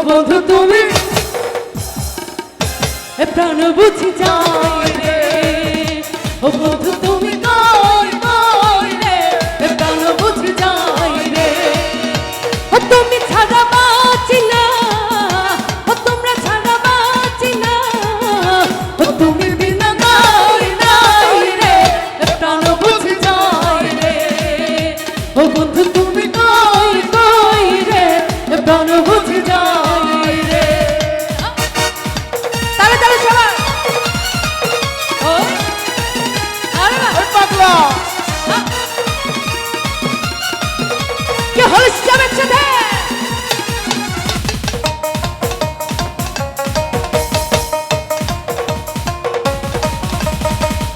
বন্ধু তুমি প্রাণ বুঝি যাই রে, ও বন্ধু তুমি কই কই রে, প্রাণ বুঝি যাই রে। ও তুমি ছাড়া বাঁচি না, ও তোমরা ছাড়া বাঁচি না, ও তুমি বিনা নাই নাই রে, প্রাণ বুঝি যাই রে। ও বন্ধু তুমি কই কই রে, প্রাণ বুঝি যাই রে। তালে তালে সবাই ও আরে না ওই পাগলা কে হল সবের সাথে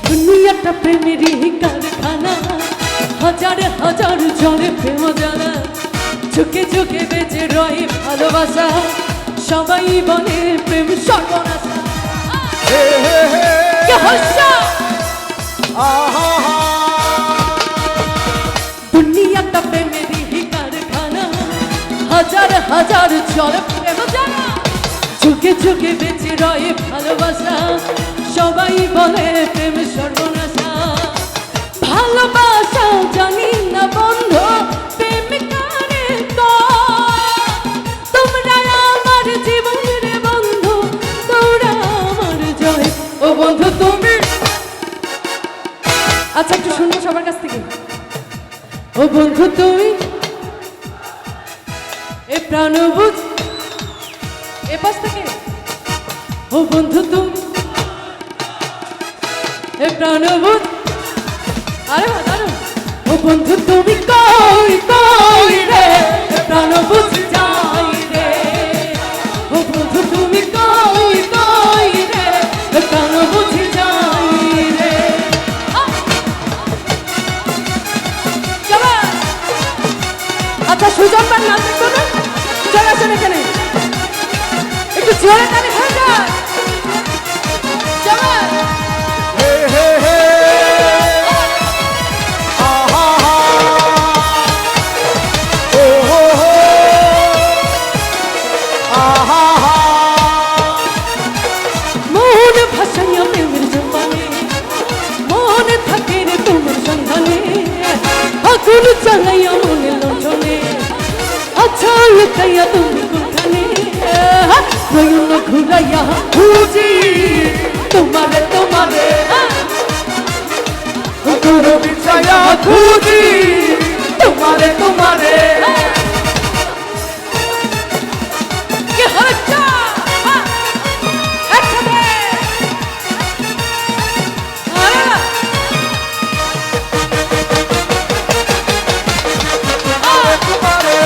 দুনিয়াটা প্রেমেরই কারখানা, হাজার হাজার জনে প্রেম জানা, চোখে চোখে বেঁচে রয়ে ভালোবাসা, সবাই বলে প্রেম সর্বনাশা। হে হে হে কে হস্য আহা হা দুনিয়াটা প্রেমেরই কারখানা, হাজার হাজার জনে প্রেম জানা, চোখে চোখে বেঁচে রয়ে ভালোবাসা, সবাই বলে প্রেম সর্বনাশা। ভালোবাসা জানি না বন্ধ প্রেম কারে কয়, তোমরা আমার জীবনের বন্ধু, তোমরা আমার জয়। ও বন্ধু তুমি আচ্ছা একটু শুনবো সবার কাছ থেকে। ও বন্ধু তুমি এ প্রাণ বুঝ এ পাশ থেকে। ও বন্ধু তুমি এ প্রাণ বুঝ আরে দাঁড়ান। ও বন্ধু তুমি কই কই রে, প্রাণ বুঝ যাই রে। ও বন্ধু তুমি কই কই রে, প্রাণ বুঝ যাই রে। আচ্ছা সুজন পান নাম দেখবো না, চলে আসেন এখানে একটু জোরে তালি হয়ে যায়। চলো হে হে হে আহা হা ও হো হো আহা হা মন ভাসাইয়া প্রেমের জম্বানে, মনে থাকে রে তোমার সন্ধানে, আগুন চালাইয়া মনে লঞ্চনে, আচ্ছা লুকাইয়া তুমি কোনখানে, নয়ন ঘুরাইয়া খুঁজি তোমারে তোমারে, তোর বিছায়া খুঁজি তোমারে তোমারে। কি হচ্ছে একসাথে আরে না তোমারে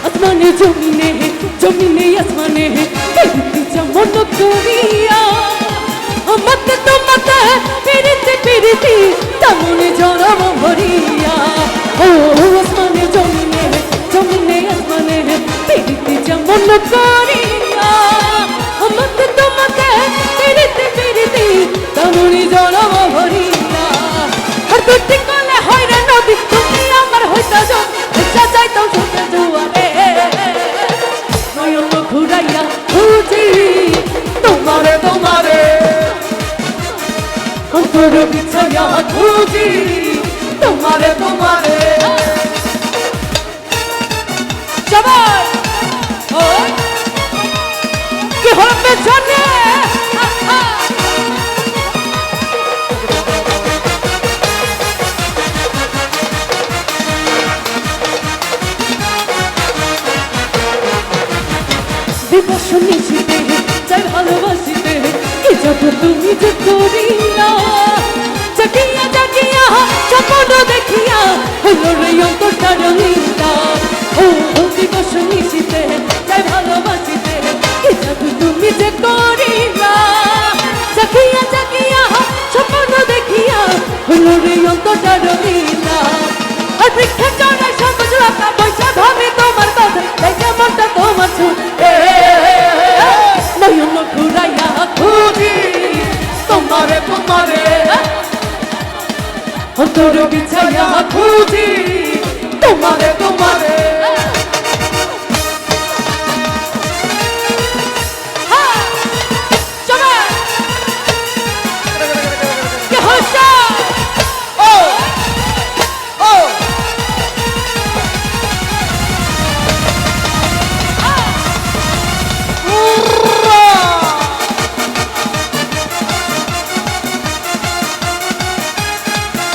আসমানে জমিনে জমিনে আসমানে দেখতে যেমন করিয়া, আমাকে তোমাকে পেরিতে পেরিতে তেমন জনম ভরিয়া। ও আসমানে জমিনে জমিনে আসমানে পেরিতে যেমন করিয়া, আমাকে তোমাকে পেরিতে পেরিতে তেমন জনম ভরিয়া। আর দুটি কলে হয় রে নদী, তুমি আমার হইতা যাও চাইতাম শুনতে জুয়ারে, নয়ন ঘুরাইয়া খুঁজি তোমারে তোমারে, অন্তর বিছাইয়া খুঁজি তোমারে তোমারে। সবাই ও কি হলো পেছনে দিবস নিশিতে চাই ভালোবাসিতে, কি যত তুমি যে করিলা, জাগিয়া জাগিয়া স্বপ্ন দেখিয়া হলো রে অন্তরটা রঙিলা। ও দিবস নিশিতে চাই ভালোবাসিতে, কি যত তুমি যে করিলা, জাগিয়া জাগিয়া স্বপ্ন দেখিয়া হলো রে অন্তরটা রঙিলা। আর বৃক্ষের চড়ায় সবুজ লতা বৈশা ভাবি তোমার কথা, তাই যেমনটা তোমার ছুটে নয়ন ঘুরাইয়া খুঁজি তোমারে তোমারে, অন্তর বিছাইয়া খুঁজি তোমারে তোমারে